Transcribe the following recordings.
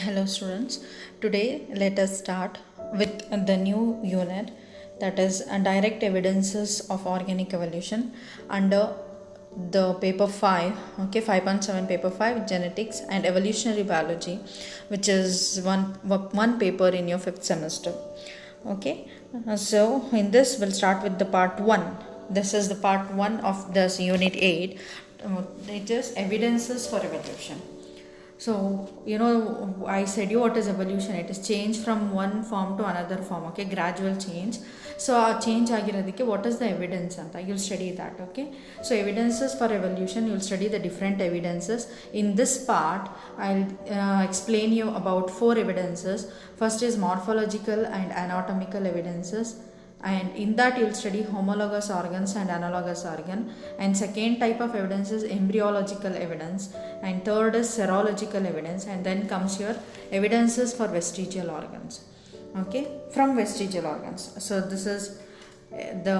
Hello students, today let us start with the new unit, that is direct evidences of organic evolution under the paper 5, okay, 5.7 paper 5 genetics and evolutionary biology, which is one paper in your 5th semester. Okay, so in this we'll start with the part 1. This is the part 1 of this unit 8. It is evidences for evolution. So, I said you what is evolution. It is change from one form to another form, okay, gradual change. So, a change agiradike, what is the evidence? You'll study that, okay. So, evidences for evolution, you'll study the different evidences. In this part, I'll explain you about 4 evidences. First is morphological and anatomical evidences, and in that you'll study homologous organs and analogous organ, and second type of evidence is embryological evidence, and third is serological evidence, and then comes your evidences for vestigial organs, okay, from vestigial organs. So this is the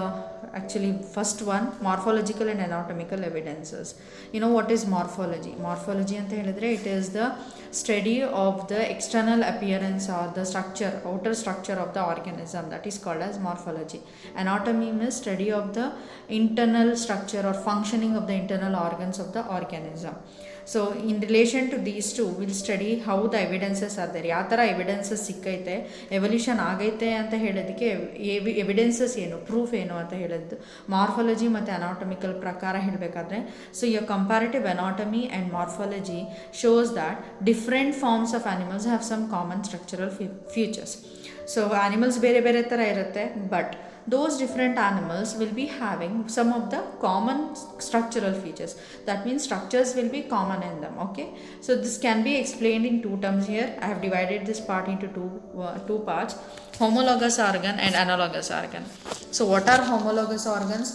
actually first one, morphological and anatomical evidences. You know what is morphology? Morphology anta helidre, it is the study of the external appearance or the structure, outer structure of the organism, that is called as morphology. Anatomy means study of the internal structure or functioning of the internal organs of the organism. So in relation to these two, we'll study how the evidences are there, ಯಾವ ಥರ evidences ಸಿಕ್ಕೈತೆ, evolution ಆಗೈತೆ ಅಂತ ಹೇಳೋದಕ್ಕೆ evidences ಏನು, proof ಏನು ಅಂತ ಹೇಳೋದು morphology ಮತ್ತು ಅನಾಟಮಿಕಲ್ ಪ್ರಕಾರ ಹೇಳಬೇಕಾದ್ರೆ. So your comparative anatomy and morphology shows that different forms of animals have some common structural features. So animals ಬೇರೆ ಬೇರೆ ಥರ ಇರುತ್ತೆ, but those different animals will be having some of the common structural features. That means structures will be common in them, okay. So this can be explained in 2 terms here. I have divided this part into two parts: homologous organ and analogous organ. So what are homologous organs?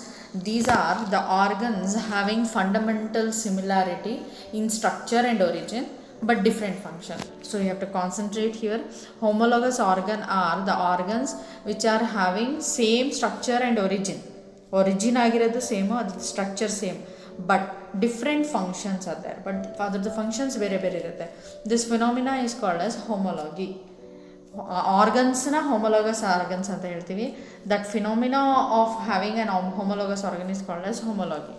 These are the organs having fundamental similarity in structure and origin, but different function. So you have to concentrate here. Homologous organ are the organs which are having same structure and origin ಆಗಿರೋದು same, ಅದು structure same, but different functions are there, but ಅದ್ರದ್ದು ಫಂಕ್ಷನ್ಸ್ ಬೇರೆ ಬೇರೆ ಇರುತ್ತೆ. This phenomena is called as homology. ಆರ್ಗನ್ಸ್ನ homologous organs ಅಂತ ಹೇಳ್ತೀವಿ. That phenomena of having an homologous organ is called as homology.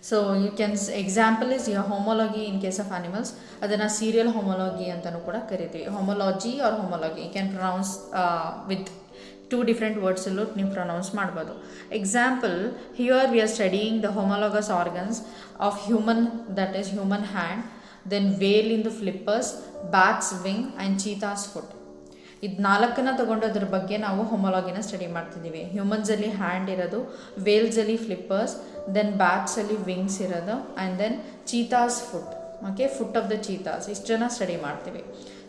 So you can, example is your homology in case of animals, ಅದನ್ನು serial homology ಅಂತಲೂ ಕೂಡ ಕರಿತೀವಿ. Homology or homology, you can pronounce with 2 different words ಅಲ್ಲೂ ನೀವು pronounce ಮಾಡ್ಬೋದು. Example, here we are studying the homologous organs of human, that is human hand, then whale in the flippers, bat's wing and cheetah's foot. ಇದು 4ನ್ನ ತೊಗೊಂಡು ಅದ್ರ ಬಗ್ಗೆ ನಾವು ಹೋಮೋಲಾಗಿನ study ಮಾಡ್ತಿದ್ದೀವಿ. ಹ್ಯೂಮನ್ಸಲ್ಲಿ ಹ್ಯಾಂಡ್ ಇರೋದು, ವೇಲ್ಸಲ್ಲಿ ಫ್ಲಿಪ್ಪರ್ಸ್, ದೆನ್ ಬ್ಯಾಟ್ಸಲ್ಲಿ ವಿಂಗ್ಸ್ ಇರೋದು, and then cheetahs foot, okay, foot of the cheetahs, ಇಷ್ಟನ್ನು ಸ್ಟಡಿ ಮಾಡ್ತೀವಿ.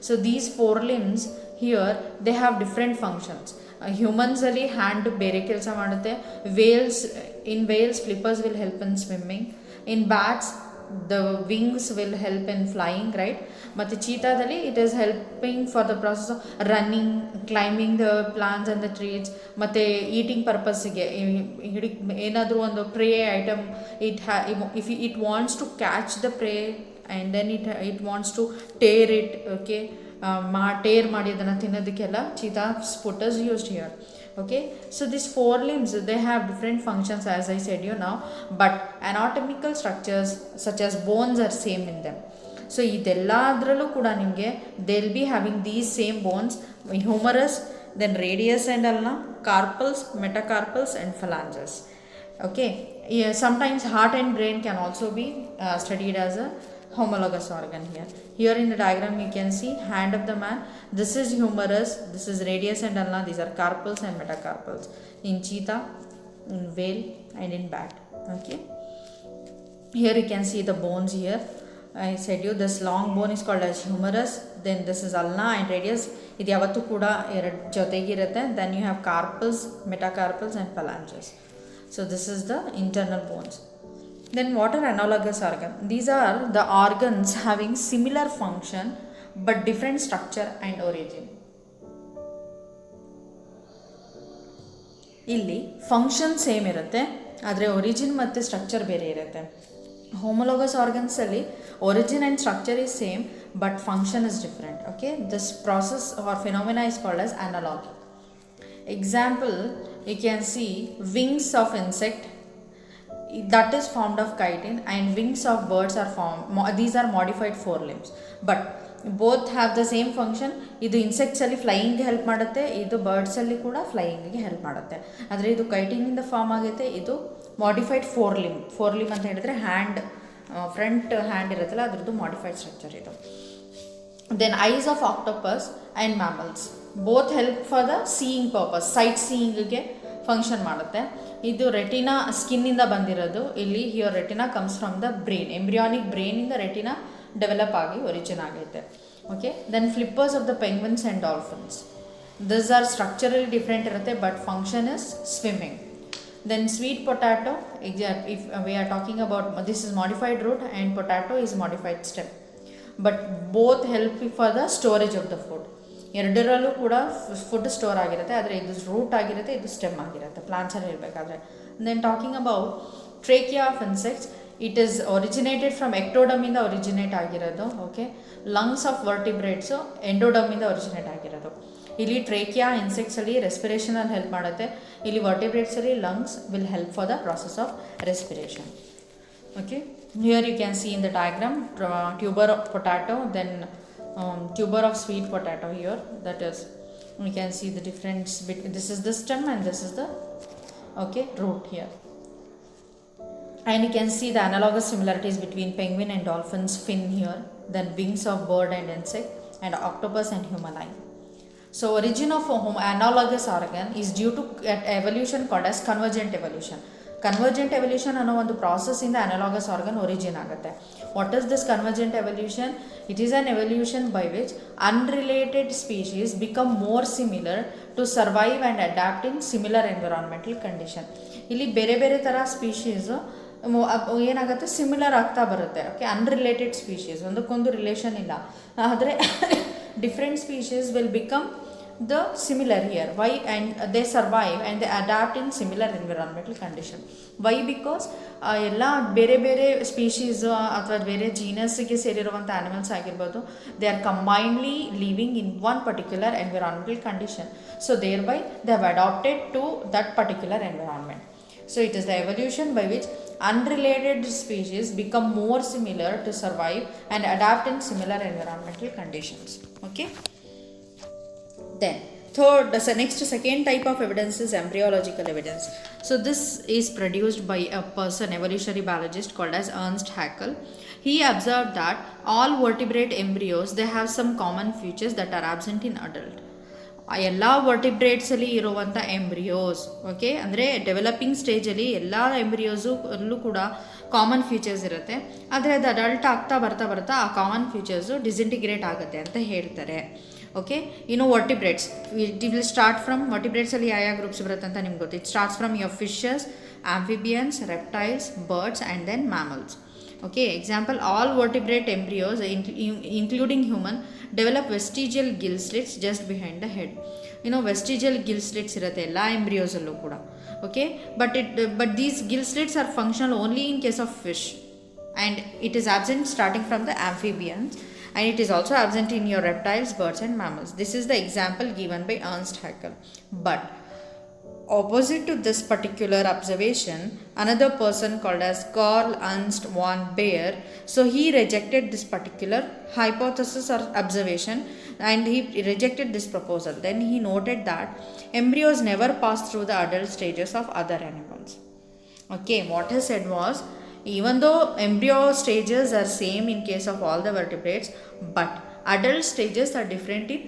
So these 4 limbs here they have different functions. ಹ್ಯೂಮನ್ಸಲ್ಲಿ ಹ್ಯಾಂಡ್ ಬೇರೆ ಕೆಲಸ ಮಾಡುತ್ತೆ. In whales flippers will help in swimming. In bats the wings will help in flying, right? ಮತ್ತು ಚೀತಾದಲ್ಲಿ it is helping for the process of running, climbing the plants and the trees, ಮತ್ತು eating ಪರ್ಪಸ್ಸಿಗೆ ಏನಾದರೂ ಒಂದು pray item if it wants to catch the prey and then it wants to tear it, okay, tear ಮಾಡಿ ಅದನ್ನು ತಿನ್ನೋದಕ್ಕೆಲ್ಲ cheetahs foot is used here. Okay, so these 4 limbs, they have different functions, as I said you now, but anatomical structures such as bones are same in them. So ಇದೆಲ್ಲದರಲ್ಲೂ ಕೂಡ ನಿಮಗೆ they'll be having these same bones: humerus, then radius and ulna, carpals, metacarpals and phalanges. Okay, yeah, sometimes heart and brain can also be studied as a homologous organ. Here in the diagram you can see hand of the man. This is humerus, this is radius and ulna, these are carpals and metacarpals in cheetah, in whale and in bat. Okay, here you can see the bones. Here I said you this long bone is called as humerus, then this is ulna and radius, ಇದು ಯಾವತ್ತೂ ಕೂಡ ಎರಡು ಜೊತೆಗಿರುತ್ತೆ. Then you have carpals, metacarpals and phalanges. So this is the internal bones. Then what are analogous organs? These are the organs having similar function but different structure and origin. ಇಲ್ಲಿ function same ಇರುತ್ತೆ, ಆದರೆ origin ಮತ್ತು structure ಬೇರೆ ಇರುತ್ತೆ. Homologous ಆರ್ಗನ್ಸಲ್ಲಿ origin and structure is same, but function is different. Okay, this process or phenomena is called as analogy. Example, you can see wings of insect that is formed of chitin, and wings of birds are formed, these are modified forelimbs, but both have the same function. ಇದು insects ಅಲ್ಲಿ ಫ್ಲೈಯಿಂಗ್ಗೆ help ಮಾಡುತ್ತೆ, ಇದು birds ಅಲ್ಲಿ ಕೂಡ ಫ್ಲೈಯಿಂಗ್ಗೆ help ಮಾಡುತ್ತೆ. ಆದರೆ ಇದು ಕೈಟಿನಿಂದ form ಆಗುತ್ತೆ, ಇದು ಮಾಡಿಫೈಡ್ ಫೋರ್ಲಿಮ್ ಅಂತ ಹೇಳಿದ್ರೆ ಹ್ಯಾಂಡ್, ಫ್ರಂಟ್ ಹ್ಯಾಂಡ್ ಇರುತ್ತಲ್ಲ ಅದ್ರದ್ದು ಮಾಡಿಫೈಡ್ ಸ್ಟ್ರಕ್ಚರ್ ಇದು. Then eyes of octopus and mammals both help for the seeing purpose, sight ಸೀಯಿಂಗ್ಗೆ ಫಂಕ್ಷನ್ ಮಾಡುತ್ತೆ. ಇದು ರೆಟಿನಾ ಸ್ಕಿನ್ನಿಂದ ಬಂದಿರೋದು. ಇಲ್ಲಿ here retina comes from the brain, embryonic ಬ್ರೈನಿಂದ ರೆಟಿನಾ ಡೆವಲಪ್ ಆಗಿ ಒರಿಜಿನ್ ಆಗೈತೆ. Okay, then flippers of the penguins and dolphins, this are structurally different ಇರುತ್ತೆ, but function is swimming. Then sweet potato, if we are talking about, this is modified root and potato is modified stem, but both help for the storage of the food. ಎರಡರಲ್ಲೂ ಕೂಡ food store ಆಗಿರುತ್ತೆ, ಆದರೆ ಇದು root ಆಗಿರುತ್ತೆ, ಇದು stem ಆಗಿರುತ್ತೆ ಪ್ಲಾಂಟ್ಸಲ್ಲಿ ಇರಬೇಕಾದ್ರೆ. Then talking about trachea of insects, it is originated from ಎಕ್ಟೋಡಮಿಂದ ಒರಿಜಿನೇಟ್ ಆಗಿರೋದು. ಓಕೆ, ಲಂಗ್ಸ್ ಆಫ್ ವರ್ಟಿಬ್ರೇಟ್ಸು ಎಂಡೋಡಮಿಂದ ಒರಿಜಿನೇಟ್ ಆಗಿರೋದು. ಇಲ್ಲಿ ಟ್ರೇಕಿಯಾ ಇನ್ಸೆಕ್ಟ್ಸಲ್ಲಿ ರೆಸ್ಪಿರೇಷನಲ್ಲಿ ಹೆಲ್ಪ್ ಮಾಡುತ್ತೆ, ಇಲ್ಲಿ ವರ್ಟಿಬ್ರೇಟ್ಸಲ್ಲಿ lungs will help for the process of respiration. Okay, here you can see in the diagram tuber of potato, then tuber of sweet potato here, that is we can see the difference between, this is the stem and this is the root here, and you can see the analogous similarities between penguin and dolphins fin here, then wings of bird and insect, and octopus and human eye. So origin of analogous organ is due to evolution called as convergent evolution. Convergent evolution ಅನ್ನೋ ಒಂದು ಪ್ರಾಸೆಸ್ಸಿಂದ analogous organ origin ಆಗುತ್ತೆ. What is this convergent evolution? It is an evolution by which unrelated species become more similar to survive and adapt in similar environmental condition. ಇಲ್ಲಿ ಬೇರೆ ಬೇರೆ ಥರ species ಏನಾಗುತ್ತೆ, similar ಆಗ್ತಾ ಬರುತ್ತೆ. ಓಕೆ, ಅನ್ರಿಲೇಟೆಡ್ ಸ್ಪೀಶೀಸ್, ಒಂದಕ್ಕೊಂದು relation ಇಲ್ಲ, ಆದರೆ different species will become the similar here. Why? And they survive and they adapt in similar environmental condition. Why? Because ಎಲ್ಲ ಬೇರೆ ಬೇರೆ ಸ್ಪೀಶೀಸ್ ಅಥವಾ ಬೇರೆ ಜೀನಸ್ಗೆ ಸೇರಿರುವಂಥ ಆ್ಯನಿಮಲ್ಸ್ ಆಗಿರ್ಬೋದು, they are combinedly living in one particular environmental condition. So thereby they have adapted to that particular environment. So it is the evolution by which unrelated species become more similar to survive and adapt in similar environmental conditions. Okay. Then second type of evidence is embryological evidence. So this is produced by a person, evolutionary biologist called as Ernst Haeckel. He observed that all vertebrate embryos, they have some common features that are absent in adult. ಎಲ್ಲ ವರ್ಟಿಬ್ರೇಟ್ಸಲ್ಲಿ ಇರುವಂಥ embryos, okay, ಅಂದರೆ developing ಸ್ಟೇಜಲ್ಲಿ ಎಲ್ಲ ಎಂಬ್ರಿಯೋಸಲ್ಲೂ ಕೂಡ common features ಇರುತ್ತೆ, ಆದರೆ ಅದು adult ಆಗ್ತಾ ಬರ್ತಾ ಆ ಕಾಮನ್ ಫೀಚರ್ಸು ಡಿಸಿಂಟಿಗ್ರೇಟ್ ಆಗುತ್ತೆ ಅಂತ ಹೇಳ್ತಾರೆ. ಓಕೆ, ಇನ್ನು vertebrates, it will start from, ವರ್ಟಿಬ್ರೇಟ್ಸಲ್ಲಿ ಯಾವ ಗ್ರೂಪ್ಸ್ ಬರುತ್ತೆ ಅಂತ ನಿಮ್ಗೆ ಗೊತ್ತು. It starts from your fishes, amphibians, reptiles, birds and then mammals. Okay, example, all vertebrate embryos including human develop vestigial gill slits just behind the head. Vestigial gill slits irutte ella embryos allu kuda. Okay, but these gill slits are functional only in case of fish, and it is absent starting from the amphibians, and it is also absent in your reptiles, birds and mammals. This is the example given by Ernst Haeckel. But opposite to this particular observation, another person called as Carl Ernst von Baer, so he rejected this particular hypothesis or observation, and he rejected this proposal. Then he noted that embryos never pass through the adult stages of other animals. Okay, what he said was, even though embryo stages are same in case of all the vertebrates, but adult stages are different in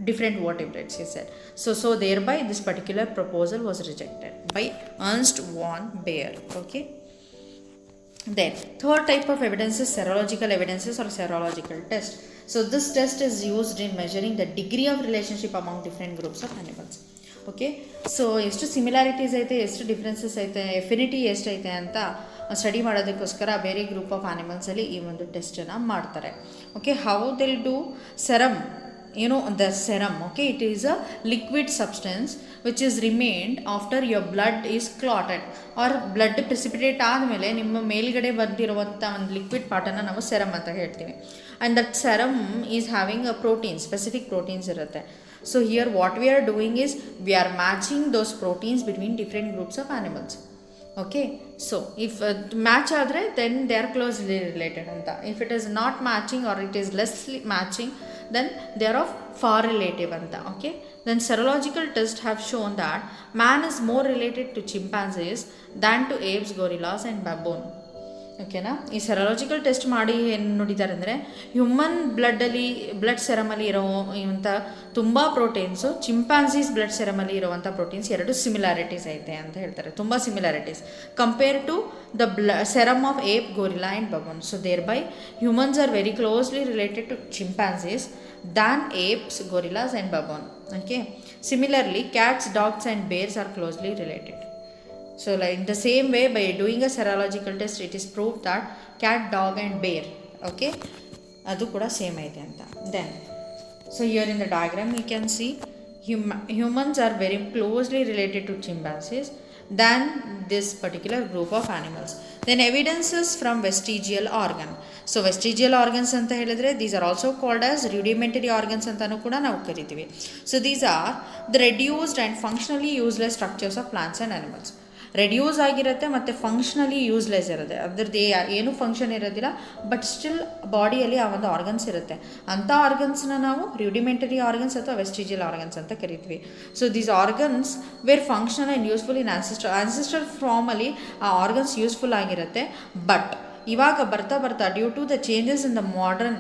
different vertebrates, he said. So thereby this particular proposal was rejected by Ernst von Baer. Okay. Then third type of evidence is serological evidences or serological test. So this test is used in measuring the degree of relationship among different groups of animals. Okay, so ಎಷ್ಟು similarities ಐತೆ, ಎಷ್ಟು differences ಐತೆ, affinity ಎಷ್ಟೈತೆ ಅಂತ study ಮಾಡೋದಕ್ಕೋಸ್ಕರ ಬೇರೆ group of ಆನಿಮಲ್ಸಲ್ಲಿ ಈ ಒಂದು ಟೆಸ್ಟನ್ನು ಮಾಡ್ತಾರೆ. Okay, how they'll do serum the serum, okay, it is a liquid substance which is remained after your blood is clotted or blood precipitate ಆದಮೇಲೆ ನಿಮ್ಮ ಮೇಲ್ಗಡೆ ಬಂದಿರುವಂಥ ಒಂದು ಲಿಕ್ವಿಡ್ ಪಾರ್ಟನ್ನು ನಾವು ಸೆರಮ್ ಅಂತ ಹೇಳ್ತೀವಿ. And that serum is having a protein, specific proteins ಇರುತ್ತೆ. So here what we are doing is we are matching those proteins between different groups of animals. Okay, so if match ಆದರೆ then they are closely related ಅಂತ. If it is not matching or it is lessly matching then they are of far relative anta. Okay, then serological tests have shown that man is more related to chimpanzees than to apes, gorillas and baboon. ಓಕೆನಾ, ಈ ಸೆರಾಲಜಿಕಲ್ test ಮಾಡಿ ಏನು ನೋಡಿದ್ದಾರೆ ಅಂದರೆ human blood ಸೆರಮಲ್ಲಿ ಇರೋವಂಥ ತುಂಬ proteins ಚಿಂಪಾನ್ಸೀಸ್ blood ಸೆರಮಲ್ಲಿ ಇರುವಂಥ proteins ಎರಡು ಸಿಮಿಲಾರಿಟೀಸ್ ಐತೆ ಅಂತ ಹೇಳ್ತಾರೆ, ತುಂಬ similarities compare to the serum of ape, gorilla and baboon. So thereby humans are very closely related to chimpanzees than apes, gorillas and baboon. Okay, similarly cats, dogs and bears are closely related. So like in the same way, by doing a serological test it is proved that cat, dog and bear, okay, adu kuda same aide anta. Then so here in the diagram you can see humans are very closely related to chimpanzees than this particular group of animals. Then evidences from vestigial organ. So vestigial organs anta helidre these are also called as rudimentary organs antanu kuda ನಾವು ಕರಿತೀವಿ. So these are the reduced and functionally useless structures of plants and animals. Reduce ಆಗಿರುತ್ತೆ ಮತ್ತು functionally useless ಇರುತ್ತೆ, ಅದ್ರದ್ದು ಏನೂ function ಇರೋದಿಲ್ಲ but still ಬಾಡಿಯಲ್ಲಿ ಆ ಒಂದು ಆರ್ಗನ್ಸ್ ಇರುತ್ತೆ. ಅಂಥ ಆರ್ಗನ್ಸ್ನ ನಾವು ರ್ಯೂಡಿಮೆಂಟರಿ ಆರ್ಗನ್ಸ್ ಅಥವಾ ವೆಸ್ಟಿಜಿಯಲ್ ಆರ್ಗನ್ಸ್ ಅಂತ ಕರಿತೀವಿ. So these organs were functional and useful in ancestor formerly ಆ ಆರ್ಗನ್ಸ್ ಯೂಸ್ಫುಲ್ ಆಗಿರುತ್ತೆ. ಬಟ್ ಇವಾಗ ಬರ್ತಾ due to the changes in the modern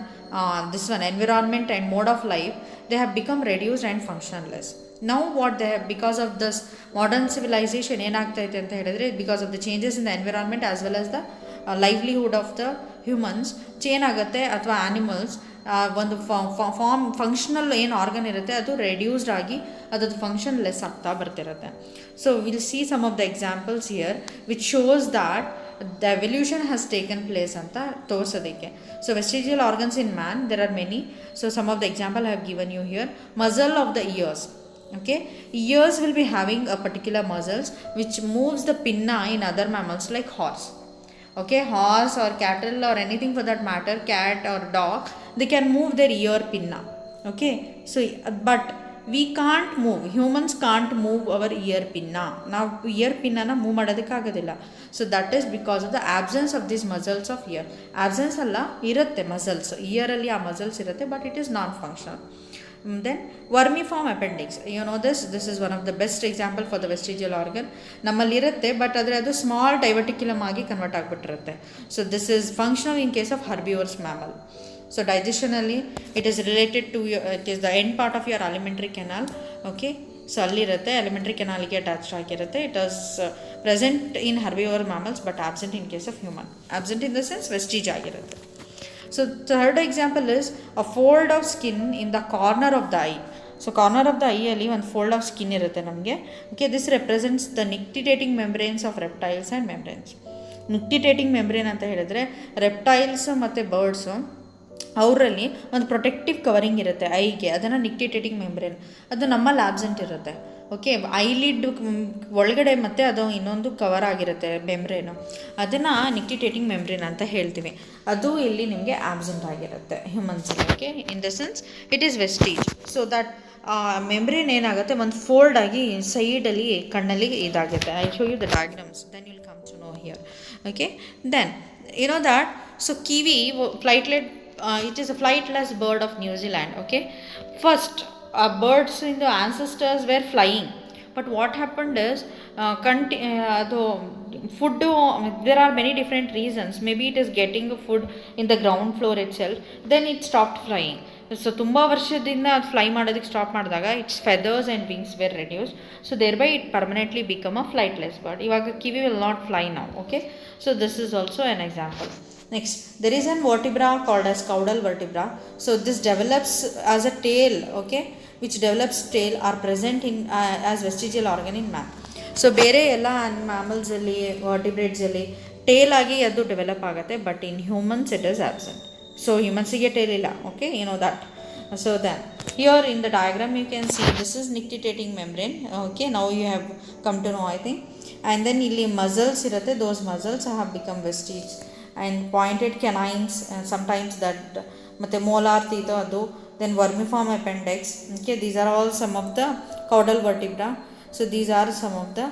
environment and mode of life, they have become reduced and functionless. Now what they have, because of this modern civilization ಏನಾಗ್ತೈತೆ ಅಂತ ಹೇಳಿದ್ರೆ, because of the changes in the environment as well as the livelihood of the humans change ಆಗುತ್ತೆ, ಅಥವಾ animals ಒಂದು functional ಏನು organ ಇರುತ್ತೆ ಅದು reduced ಆಗಿ ಅದರದ್ದು ಫಂಕ್ಷನ್ ಲೆಸ್ ಆಗ್ತಾ ಬರ್ತಿರುತ್ತೆ. So will see some of the examples here which shows that the evolution has taken place anta ತೋರಿಸೋದಕ್ಕೆ. So vestigial organs in man, there are many. So some of the example I have given you here. Muzzle of the ears. Okay, ears will be having a particular muscles which moves the pinna in other mammals like horse. Okay, horse or cattle or anything for that matter, cat or dog, they can move their ear pinna. Okay, so but we can't move, humans can't move our ear pinna. ನಾವು ear ಪಿನ್ನನ move ಮಾಡೋದಕ್ಕಾಗೋದಿಲ್ಲ. So that is because of the absence of this muscles of ear. Absence ಅಲ್ಲ, ಇರುತ್ತೆ muscles, ಇಯರಲ್ಲಿ ಆ muscles ಇರುತ್ತೆ but it is non functional. Then vermiform appendix, you know this is one of the best example for the vestigial organ. ನಮ್ಮಲ್ಲಿರುತ್ತೆ but ಆದರೆ ಅದು small diverticulum ಆಗಿ convert ಆಗಿಬಿಟ್ಟಿರುತ್ತೆ. So this is functional in case of herbivores mammal. So digestionally it is related to it is the end part of your alimentary canal. Okay, so allirutte alimentary canal ge attached ಆಗಿರುತ್ತೆ. It is present in herbivore mammals but absent in case of human. Absent in the sense vestige ಆಗಿರುತ್ತೆ. So third example is a fold of skin in the corner of the eye. So corner of the ಐಯಲ್ಲಿ ಒಂದು fold of skin ಇರುತ್ತೆ ನಮಗೆ. Okay, this represents the nictitating membranes of reptiles and membranes. Nictitating membrane ಅಂತ ಹೇಳಿದ್ರೆ reptiles ಮತ್ತು birds ಅವರಲ್ಲಿ ಒಂದು protective covering ಇರುತ್ತೆ ಐಗೆ, ಅದನ್ನು ನಿಕ್ಟಿಟೇಟಿಂಗ್ ಮೆಂಬ್ರೇನ್, ಅದು ನಮ್ಮಲ್ಲಿ ಆಬ್ಸೆಂಟ್ ಇರುತ್ತೆ. ಓಕೆ, ಐಲಿಡ್ ಒಳಗಡೆ ಮತ್ತು ಅದು ಇನ್ನೊಂದು ಕವರ್ ಆಗಿರುತ್ತೆ ಮೆಂಬ್ರೇನು, ಅದನ್ನು ನಿಕ್ಟಿಟೇಟಿಂಗ್ ಮೆಂಬ್ರೇನ್ ಅಂತ ಹೇಳ್ತೀವಿ. ಅದು ಇಲ್ಲಿ ನಿಮಗೆ ಆಬ್ಸೆಂಟ್ ಆಗಿರುತ್ತೆ ಹ್ಯೂಮನ್ಸಿಗೆ. Okay, in the sense it is vestige. So that membrane ಏನಾಗುತ್ತೆ ಒಂದು ಫೋಲ್ಡ್ ಆಗಿ ಸೈಡಲ್ಲಿ ಕಣ್ಣಲ್ಲಿ ಇದಾಗುತ್ತೆ. I show you the diagrams, then you will come to know here. Okay, then you know that so kiwi flightless it is a flightless bird of New Zealand. Okay, first birds in the ancestors were flying, but what happened is food, there are many different reasons. Maybe it is getting food in the ground floor itself, then it stopped flying. ಸೊ ತುಂಬ ವರ್ಷದಿಂದ ಅದು fly ಮಾಡೋದಕ್ಕೆ stop ಮಾಡಿದಾಗ its feathers and wings were reduce. So thereby it permanently become a flightless bird. ಇವಾಗ kiwi will not fly now. Okay, so this is also an example. Next, there is an vertebra called as caudal vertebra. So this develops as a tail, okay, which develops tail are present in as vestigial organ in man. So ಬೇರೆ ಎಲ್ಲ mammals ಅಲ್ಲಿ vertebrates ಅಲ್ಲಿ tail ಆಗಿ ಅದು develop ಆಗುತ್ತೆ, but in humans it is absent. So ಹ್ಯೂಮನ್ಸಿಗೆ tail ಇಲ್ಲ. Okay, you know that. So then Here in the diagram you can see this is nictitating membrane. Okay, now you have come to know, I think. And then ಇಲ್ಲಿ muscles ಇರುತ್ತೆ, those muscles have become vestige, and pointed canines sometimes that ಮತ್ತೆ molar teeth ಅದು, then vermiform appendix. Okay, these are all some of the caudal vertebra. So these are some of the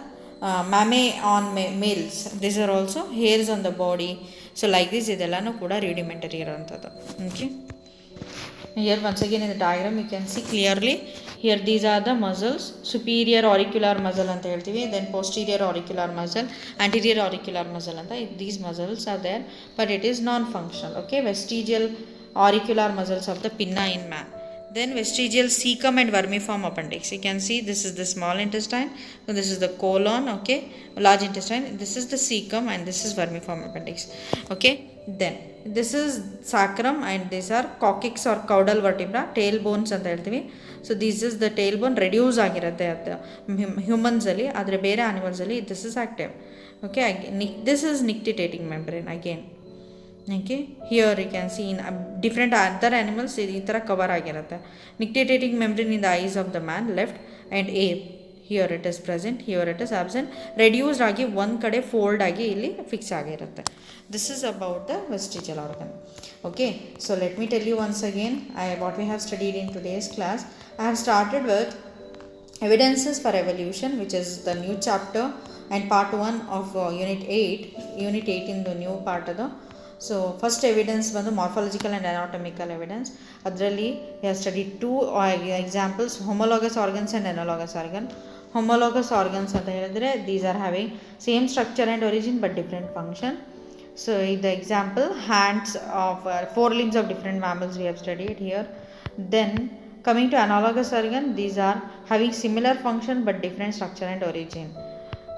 mammae on males. These are also hairs on the body. So like this ಇದೆಲ್ಲನೂ ಕೂಡ rudimentary ಇರುವಂಥದ್ದು. Okay. Here once again in the diagram you can see clearly, here these are the muscles, superior auricular muscle anta heltivi, then posterior auricular muscle, anterior auricular muscle anta, these muscles are there but it is non functional. Okay, vestigial auricular muscles of the pinna in man. Then vestigial cecum and vermiform appendix. You can see this is the small intestine, so this is the colon, okay, large intestine, this is the cecum and this is vermiform appendix. Okay, then this is sacrum and these are coccyx or caudal vertebra, tailbones ಅಂತ ಹೇಳ್ತೀವಿ. So this is the tail bone reduce ಆಗಿರುತ್ತೆ ಅದು ಹ್ಯೂಮನ್ಸಲ್ಲಿ, ಆದರೆ ಬೇರೆ ಆನಿಮಲ್ಸಲ್ಲಿ this is active. Okay, this is nictitating membrane again. Okay, here you can see in different other animals ಈ ಥರ ಕವರ್ ಆಗಿರುತ್ತೆ. Nictitating membrane in the eyes of the man left and ape, here it is present, here it is absent, reduced ಆಗಿ ಒಂದು ಕಡೆ fold ಆಗಿ ಇಲ್ಲಿ fix ಆಗಿರುತ್ತೆ. This is about the vestigial organ. Okay, so let me tell you once again what we have studied in today's class. I have started with evidences for evolution, which is the new chapter and part 1 of unit 8 in the new part of the. So first evidence was the morphological and anatomical evidence. Adರಲ್ಲಿ we have studied two examples, homologous organs and analogous organ. Homologous organs anta helidre, these are having same structure and origin but different function. So the example, hands of 4 limbs of different mammals we have studied here. Then coming to analogous organ, these are having similar function but different structure and origin.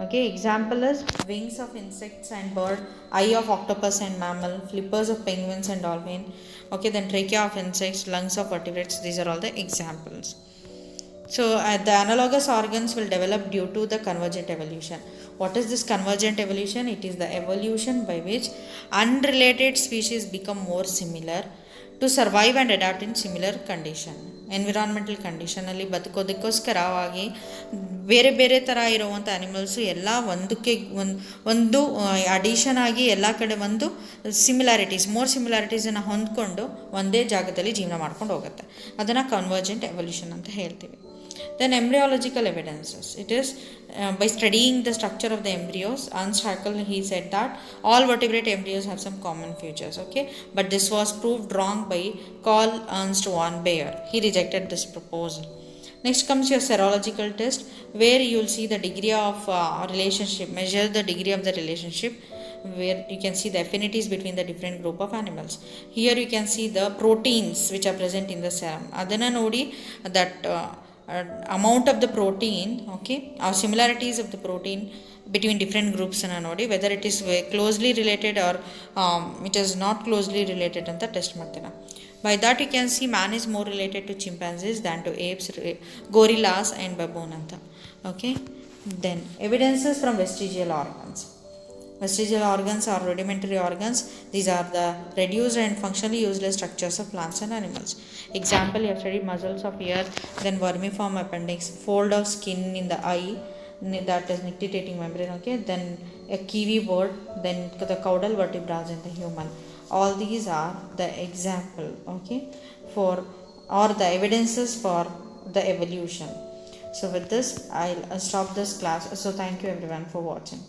Okay, example is wings of insects and bird, eye of octopus and mammal, flippers of penguins and dolphin. Okay, then trachea of insects, lungs of vertebrates. These are all the examples. So the analogous organs will develop due to the convergent evolution. What is this convergent evolution? It is the evolution by which unrelated species become more similar to survive and adapt in similar condition. Environmental ಕಂಡೀಷನಲ್ಲಿ ಬದುಕೋದಕ್ಕೋಸ್ಕರವಾಗಿ ಬೇರೆ ಬೇರೆ ಥರ ಇರುವಂಥ animals ಎಲ್ಲ ಒಂದು addition ಆಗಿ ಎಲ್ಲ ಕಡೆ ಒಂದು ಮೋರ್ ಸಿಮಿಲಾರಿಟೀಸನ್ನು ಹೊಂದ್ಕೊಂಡು ಒಂದೇ ಜಾಗದಲ್ಲಿ ಜೀವನ ಮಾಡ್ಕೊಂಡು ಹೋಗುತ್ತೆ. ಅದನ್ನು ಕನ್ವರ್ಜೆಂಟ್ ಎವಲ್ಯೂಷನ್ ಅಂತ ಹೇಳ್ತೀವಿ. Then embryological evidences. It is by studying the structure of the embryos, Ernst Haeckel, he said that all vertebrate embryos have some common features. Okay, but this was proved wrong by Carl Ernst von Baer. He rejected this proposal. Next comes your serological test, where you will see the degree of relationship, measure the degree of the relationship, where you can see the affinities between the different group of animals. Here you can see the proteins which are present in the serum. Adana nodi that amount of the protein, okay, or similarities of the protein between different groups and nodi, whether it is closely related or it is not closely related anta test ಮಾಡ್ತೀರಾ. By that you can see man is more related to chimpanzees than to apes, gorillas and baboon anta. Okay, then evidences from vestigial organs. Vestigial organs are rudimentary organs. These are the reduced and functionally useless structures of plants and animals. Example, you have studied muscles of ear, then vermiform appendix, fold of skin in the eye, that is nictitating membrane. Okay, then a kiwi bird, then the caudal vertebrae in the human. All these are the example, okay, for or the evidences for the evolution. So with this I'll stop this class. So thank you everyone for watching.